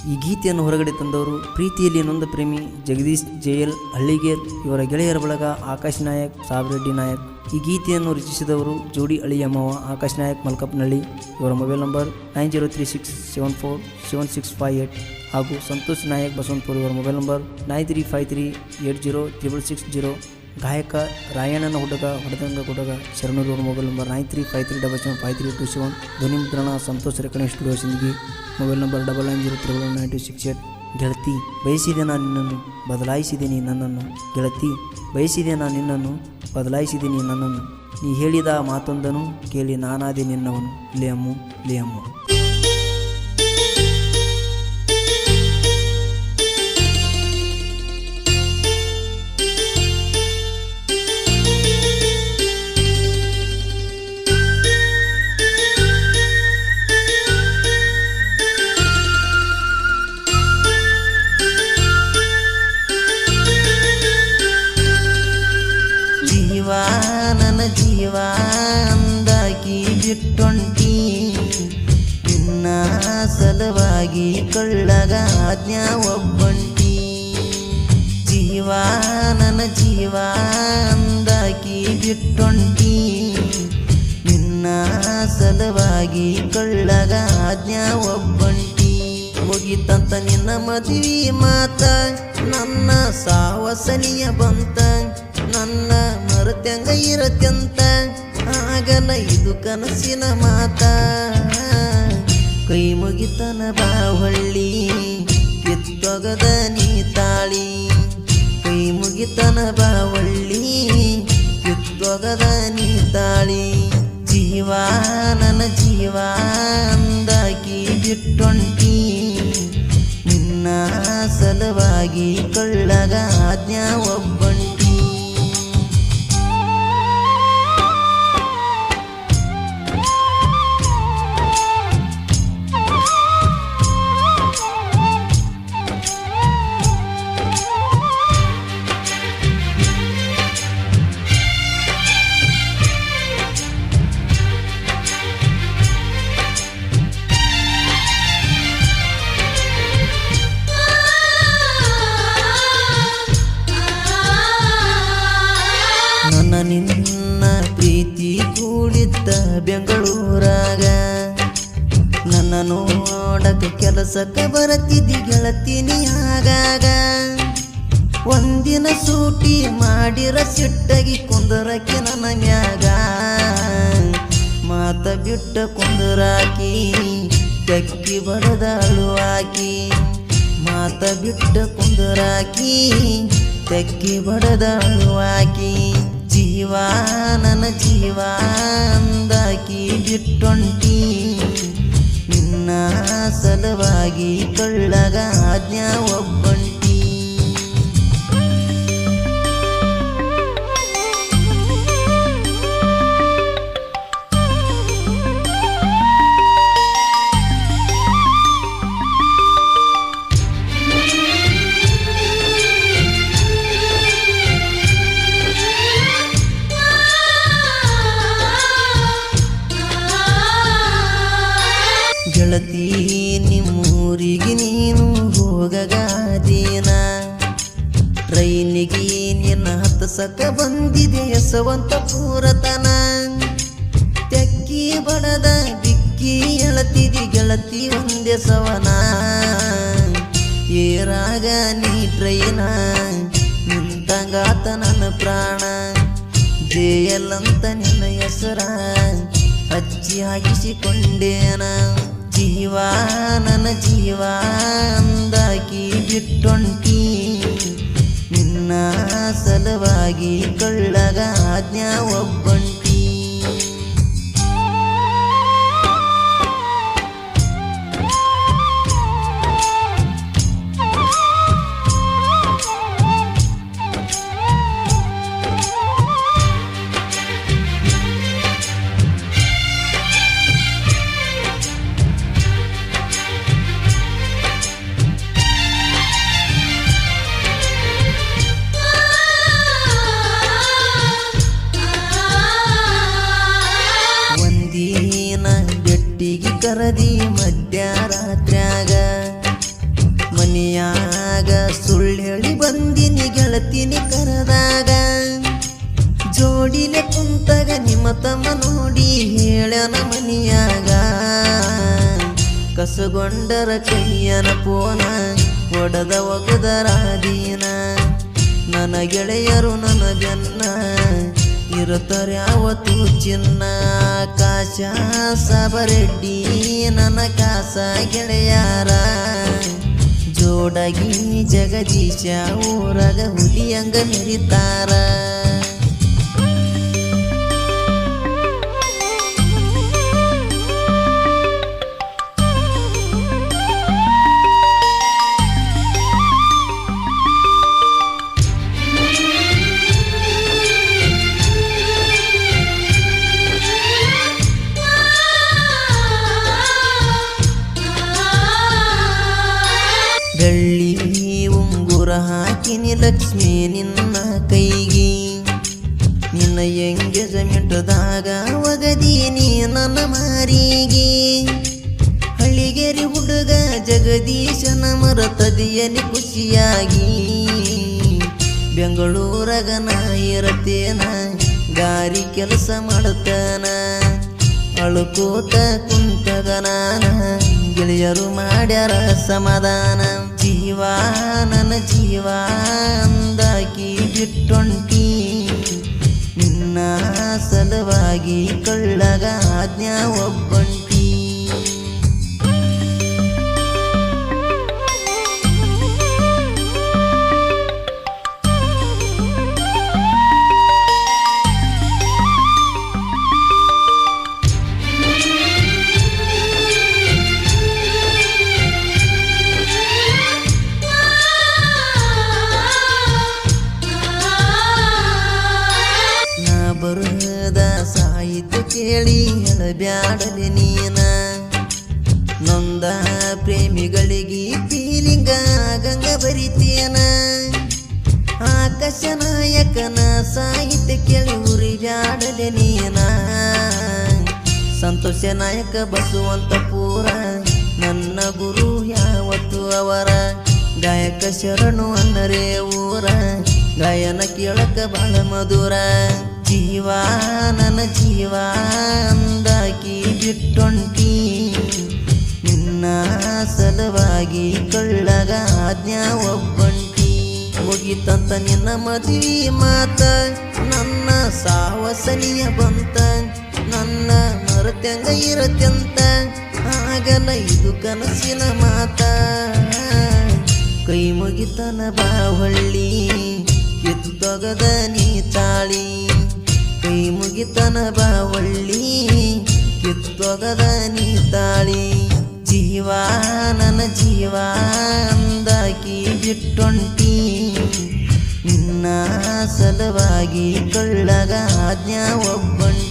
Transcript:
ಈ ಗೀತೆಯನ್ನು ಹೊರಗಡೆ ತಂದವರು ಪ್ರೀತಿಯಲ್ಲಿ ನೊಂದ ಪ್ರೇಮಿ ಜಗದೀಶ್ JL ಹಳ್ಳಿಗೇರ್, ಇವರ ಗೆಳೆಯರ ಬಳಗ ಆಕಾಶ್ ನಾಯಕ್, ಸಾಬ್ರೆಡ್ಡಿ ನಾಯಕ್. ಈ ಗೀತೆಯನ್ನು ರಚಿಸಿದವರು ಜೋಡಿ ಅಳಿಯಮ್ಮವ ಆಕಾಶ್ ನಾಯಕ್ ಮಲ್ಕಪ್ನಳ್ಳಿ. ಇವರ ಮೊಬೈಲ್ ನಂಬರ್ 9036747658 ಹಾಗೂ ಸಂತೋಷ್ ನಾಯಕ್ ಬಸವಂತಪುರ. ಇವರ ಮೊಬೈಲ್ ನಂಬರ್ 9353806660. ಗಾಯಕ ರಾಯಣ್ಣನ ಹುಡುಗ ಹೊಡೆದಂಗ ಹುಡುಗ ಶರಣೂರು. ಇವರ ಮೊಬೈಲ್ ನಂಬರ್ 9353775327. ಧ್ವನಿ ಮುದ್ರಣ Santosh recording studio Sindagi. Mobile number 99031968. ಗೆಳತಿ ಬಯಸಿದೆ ನಾನು ನಿನ್ನನ್ನು, ಬದಲಾಯಿಸಿದೆ ನೀ ನನ್ನನ್ನು. ಗೆಳತಿ ಬಯಸಿದೆ ನಾನು ನಿನ್ನನ್ನು, ಬದಲಾಯಿಸಿದೆ ನೀ ನನ್ನನ್ನು. ನೀ ಹೇಳಿದ ಮಾತೊಂದನು ಕೇಳಿ ನಾನಾದೆ ನಿನ್ನವನು. ಲೇಯಮ್ಮು ಲೇಯಮ್ಮು. ನನ್ನ ಜೀವ ಅಂದಾಕಿ ಬಿಟ್ಟೊಂಟಿ, ನಿನ್ನ ಸಲುವಾಗಿ ಕೊಳ್ಳಗ ಆಜ್ಞಾ ಒಬ್ಬಂಟಿ. ಜೀವ ನನ್ನ ಜೀವ ಅಂದಾಕಿ ಬಿಟ್ಟೊಂಟಿ, ನಿನ್ನ ಸಲುವಾಗಿ ಕೊಳ್ಳಗ ಆಜ್ಞಾ ಒಬ್ಬಂಟಿ. ಮುಗಿತಂತ ನಿನ್ನ ಮದುವೆ ಮಾತ, ನನ್ನ ಸಾವಸನಿಯ ಬಂತ, ನನ್ನ ಮರತ್ಯಂಗ ಇರತ್ಯಂತ ಆಗಲ್ಲ ಇದು ಕನಸಿನ ಮಾತ. ಕೈ ಮುಗಿತನ ಬಾವಳ್ಳಿ ಎತ್ತೊಗದ ನೀ ತಾಳಿ, ಕೈ ಮುಗಿತನ ಬಾವಳ್ಳಿ ಎತ್ತೊಗದ ನೀ ತಾಳಿ. ಜೀವ ನನ್ನ ಜೀವ ಅಂದಾಕಿ ಬಿಟ್ಟೊಂಟಿ, ನಿನ್ನ ಸಲುವಾಗಿ ಕೊಳ್ಳಗ ಆಜ್ಞಾ ಒಬ್ಬಂಟಿ. ನಿನ್ನ ಪ್ರೀತಿ ಕೂಡಿದ್ದ ಬೆಂಗಳೂರಾಗ, ನನ್ನ ನೋಡಕ ಕೆಲಸಕ್ಕೆ ಬರತಿದ್ದಿ ಗೆಳತಿನಿ ಆಗಾಗ. ಒಂದಿನ ಸೂಟಿ ಮಾಡಿರ ಸಿಟ್ಟಗಿ ಕುಂದರಕಿ ನನ್ನ ಮ್ಯಾಗ, ಮಾತ ಬಿಟ್ಟ ಕುಂದರಾಕಿ ತೆಕ್ಕಿ ಬಡದಾಳು ಆಕಿ. ಮಾತ ಬಿಟ್ಟ ಕುಂದರಾಕಿ ತೆಕ್ಕಿ ಬಡದಾಳು ಆಕಿ. ಜೀವ ನನ್ನ ಜೀವ ಅಂದಾಕಿ ಬಿಟ್ಟೊಂಟಿ, ನಿನ್ನ ಸಲುವಾಗಿ ಕೊಳ್ಳಗ ಆಜ್ಞಾ ಒಬ್ಬಂಟಿ. ಗೆಳತಿ ನಿಮ್ಮೂರಿಗೆ ನೀನು ಹೋಗಗಾದೀನ, ಟ್ರೈನಿಗೆ ನಿನ್ನ ಹತ್ತಸಕ ಬಂದಿದೆ ಯಶವಂತಪುರತನ. ತೆಕ್ಕಿ ಬಡದ ಬಿಕ್ಕಿ ಎಳತಿದಿ ಗೆಳತಿ ಒಂದೇ ಸವನ, ಏರಾಗ ನೀ ಟ್ರೈನ ನಿಂತಂಗಾತ ನನ್ನ ಪ್ರಾಣ. JL ಅಂತ ನಿನ್ನ ಹೆಸರ ಹಚ್ಚಿ ಹಾಕಿಸಿಕೊಂಡೇನ. ಜೀವ ನನ್ನ ಜೀವ ಅಂದಾಕಿ ಬಿಟ್ಟೊಂಟಿ, ನಿನ್ನ ಸಲುವಾಗಿ ಕೊಳ್ಳಗ ಆಜ್ಞಾ ಒಬ್ಬಂಟಿ. ಮನೆಯಾಗ ಸುಳ್ಳು ಹೇಳಿ ಬಂದಿನಿ ಗೆಳತಿನಿ ಕರೆದಾಗ ಜೋಡಿಲೆ ಕುಂತಾಗ ನಿಮ್ಮ ತಮ್ಮ ನೋಡಿ ಹೇಳ್ಯಾನ ಮನಿಯಾಗ ಕಸಗೊಂಡರ ಕೈಯನ ಪೋನ ಒಡದ ಒಗದರಾದೀನ ನನ್ನ ಗೆಳೆಯರು ನನ್ನ ಬೆನ್ನ ಇರುತ್ತಾರೆ ಯಾವತ್ತು ಚಿನ್ನ ಆಕಾಶ ಸಾಬರೆಡ್ಡಿ ನನ್ನ ಕಾಸ ಗೆಳೆಯಾರ ಜೋಡಾಗಿ ಜಗದೀಶ ಊರಾಗ ಹುಲಿಯಂಗ ಮೆರಿತಾರ ಬೆಳ್ಳಿ ಉಂಗುರ ಹಾಕಿನಿ ಲಕ್ಷ್ಮಿ ನಿನ್ನ ಕೈಗಿ ನಿನ್ನ ಎಂಗೇಜ್ಮೆಂಟ್ದಾಗ ಒಗದೀನಿ ನನ್ನ ಮಾರಿಗೆ ಹಳ್ಳಿಗೆರಿ ಹುಡುಗ ಜಗದೀಶನ ಮರತದಿಯಲಿ ಖುಷಿಯಾಗಿ ಬೆಂಗಳೂರಾಗ ನಾ ಇರತೇನ ಗಾರಿ ಕೆಲಸ ಮಾಡುತ್ತಾನ ಅಳುಕೋತ ಕುಂತಗ ನಾನ ಗೆಳೆಯರು ಮಾಡ್ಯಾರ ಸಮಾಧಾನ ಜೀವ ನನ್ನ ಜೀವ ಅಂದಾಕಿ ಬಿಟ್ಟೊಂಟಿ ನಿನ್ನ ಸಲುವಾಗಿ ಕಳ್ಳಗ ಆಜ್ಞಾ ಒಬ್ಬಂಟಿ ಬರದ ಸಾಹಿತ್ಯ ಕೇಳಿ ಹೇಳಬ್ಯಾಡಲೆ ನೀನ ನೊಂದ ಪ್ರೇಮಿಗಳಿಗೆ ಫೀಲಿಂಗ ಗಂಗ ಬರಿತೇನ ಆಕಾಶ ನಾಯಕನ ಸಾಹಿತ್ಯ ಕೇಳಿ ಉರಿಬ್ಯಾಡಲೆ ನೀನ ಸಂತೋಷ ನಾಯಕ ಬಸವಂತ ಪೂರ ನನ್ನ ಗುರು ಯಾವತ್ತು ಅವರ ಗಾಯಕ ಶರಣು ಅನ್ನರೇ ಊರ ಗಾಯನ ಕೇಳಕ ಬಾಳ ಮಧುರ ಜೀವ ನನ್ನ ಜೀವ ಅಂದಾಕಿ ಬಿಟ್ಟೊಂಟಿ ನಿನ್ನ ಸಲುವಾಗಿ ಕಳ್ಳಗ ಆಜ್ಞಾ ಒಬ್ಬಂಟಿ ಮುಗಿತಂತ ನಿನ್ನ ಮದುವೆ ಮಾತ ನನ್ನ ಸಾವಸನಿಯ ಬಂತ ನನ್ನ ಮರತ್ಯಂಗ ಇರತ್ಯಂತ ಆಗಲ್ಲ ಇದು ಕನಸಿನ ಮಾತ ಕೈ ಮುಗಿತನ ಬಾವಳ್ಳಿ ಕಿತ್ತೊಗದ ನೀ ತಾಳಿ ಕೈ ಮುಗಿತನ ಬಾವಳ್ಳಿ ಕಿತ್ತೊಗದ ನೀ ತಾಳಿ ಜೀವ ನನ್ನ ಜೀವ ಅಂದಾಕಿ ಬಿಟ್ಟೊಂಟಿ ನಿನ್ನ ಸಲುವಾಗಿ ಕಳ್ಳಗ ಆಜ್ಞಾ ಒಬ್ಬಂಟಿ